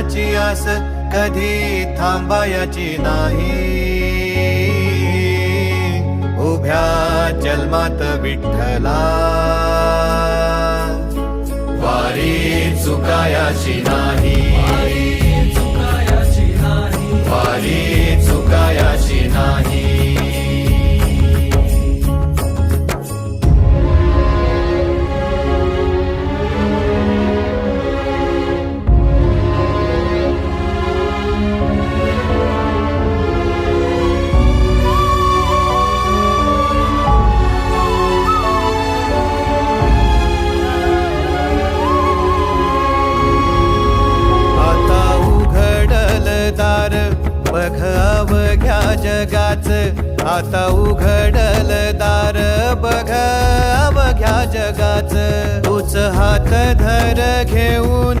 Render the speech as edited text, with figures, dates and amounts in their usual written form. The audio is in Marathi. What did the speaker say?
देवाची आस कधी थांबायची नाही. उभ्या जन्मात विठ्ठला वारी चुकायाची नाही. वारी चुकायाची नाही. बघ अवघ्या जगाच, आता उघडल दार बघ अवघ्या जगाच. तूच हात धर घेऊन